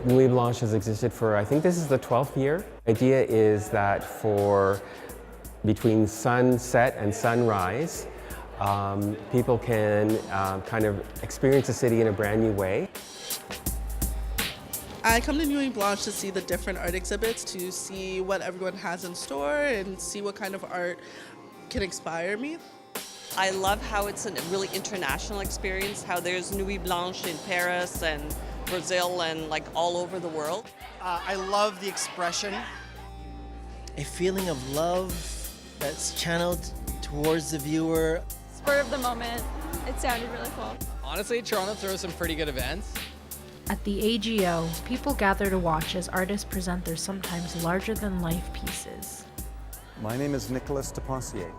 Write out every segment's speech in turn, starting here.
Nuit Blanche has existed for, I think this is the 12th year. The idea is that for between sunset and sunrise, people can kind of experience the city in a brand new way. I come to Nuit Blanche to see the different art exhibits, to see what everyone has in store and see what kind of art can inspire me. I love how it's a really international experience, how there's Nuit Blanche in Paris and Brazil and like all over the world. I love the expression. A feeling of love that's channeled towards the viewer. Spur of the moment, it sounded really cool. Honestly, Toronto throws some pretty good events. At the AGO, people gather to watch as artists present their sometimes larger-than-life pieces. My name is Nicolas Depensier.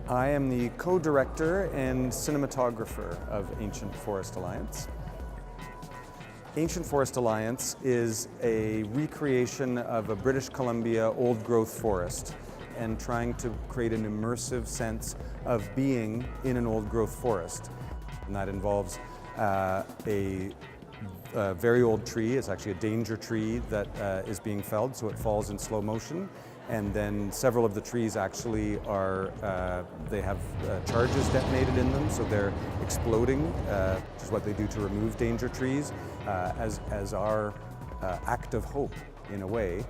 I am the co-director and cinematographer of Ancient Forest Alliance. Ancient Forest Alliance is a recreation of a British Columbia old-growth forest and trying to create an immersive sense of being in an old-growth forest. And that involves a very old tree. It's actually a danger tree that is being felled, so it falls in slow motion. And then several of the trees actually are, they have charges detonated in them, so they're exploding, which is what they do to remove danger trees, as our act of hope, in a way,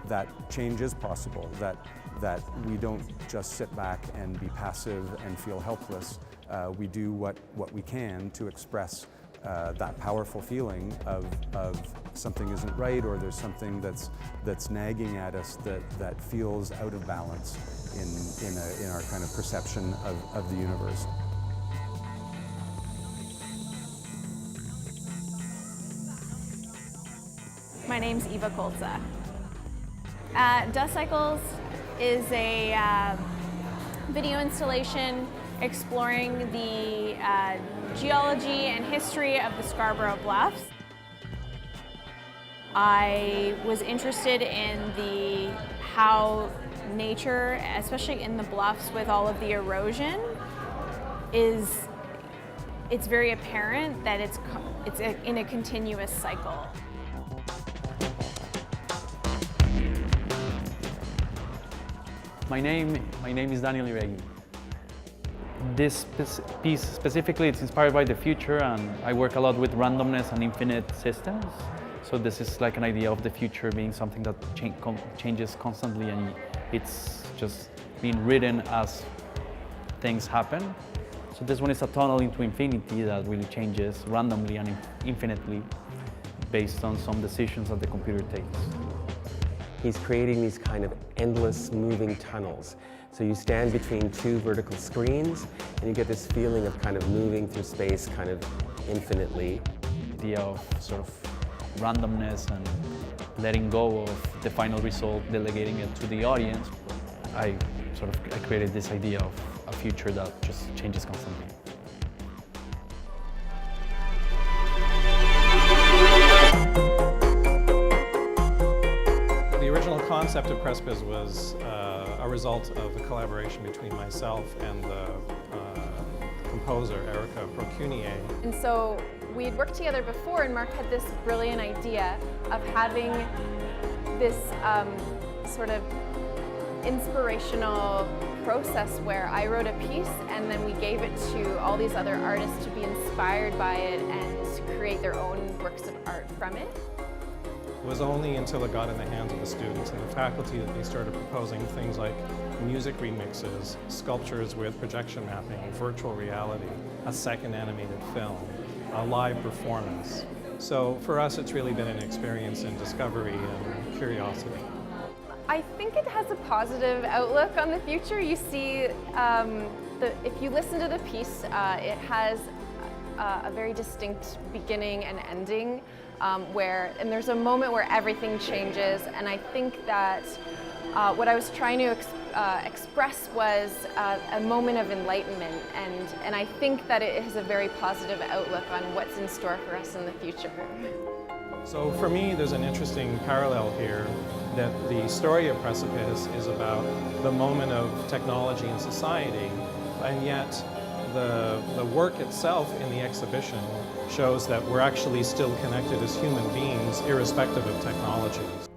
that change is possible, that we don't just sit back and be passive and feel helpless. We do what we can to express that powerful feeling of something isn't right, or there's something that's nagging at us that feels out of balance in our kind of perception of the universe. My name's Eva Kolza. Dust Cycles is a video installation exploring the geology and history of the Scarborough Bluffs. I was interested in how nature, especially in the bluffs with all of the erosion, it's very apparent that it's in a continuous cycle. My name is Daniel Iregui. This piece specifically, it's inspired by the future, and I work a lot with randomness and infinite systems. So this is like an idea of the future being something that changes constantly, and it's just being written as things happen. So this one is a tunnel into infinity that really changes randomly and infinitely based on some decisions that the computer takes. He's creating these kind of endless moving tunnels. So you stand between two vertical screens and you get this feeling of kind of moving through space kind of infinitely. The idea of sort of randomness and letting go of the final result, delegating it to the audience. I created this idea of a future that just changes constantly. The original concept of Precipice was a result of a collaboration between myself and the composer, Erica Procunier. And so we had worked together before, and Mark had this brilliant idea of having this sort of inspirational process where I wrote a piece and then we gave it to all these other artists to be inspired by it and to create their own works of art from it. It was only until it got in the hands of the students and the faculty that they started proposing things like music remixes, sculptures with projection mapping, virtual reality, a second animated film, a live performance. So for us, it's really been an experience in discovery and curiosity. I think it has a positive outlook on the future. You see, if you listen to the piece, it has a very distinct beginning and ending, and there's a moment where everything changes, and I think that what I was trying to express was a moment of enlightenment, and I think that it has a very positive outlook on what's in store for us in the future. So for me, there's an interesting parallel here, that the story of Precipice is about the moment of technology and society, and yet The work itself in the exhibition shows that we're actually still connected as human beings, irrespective of technologies.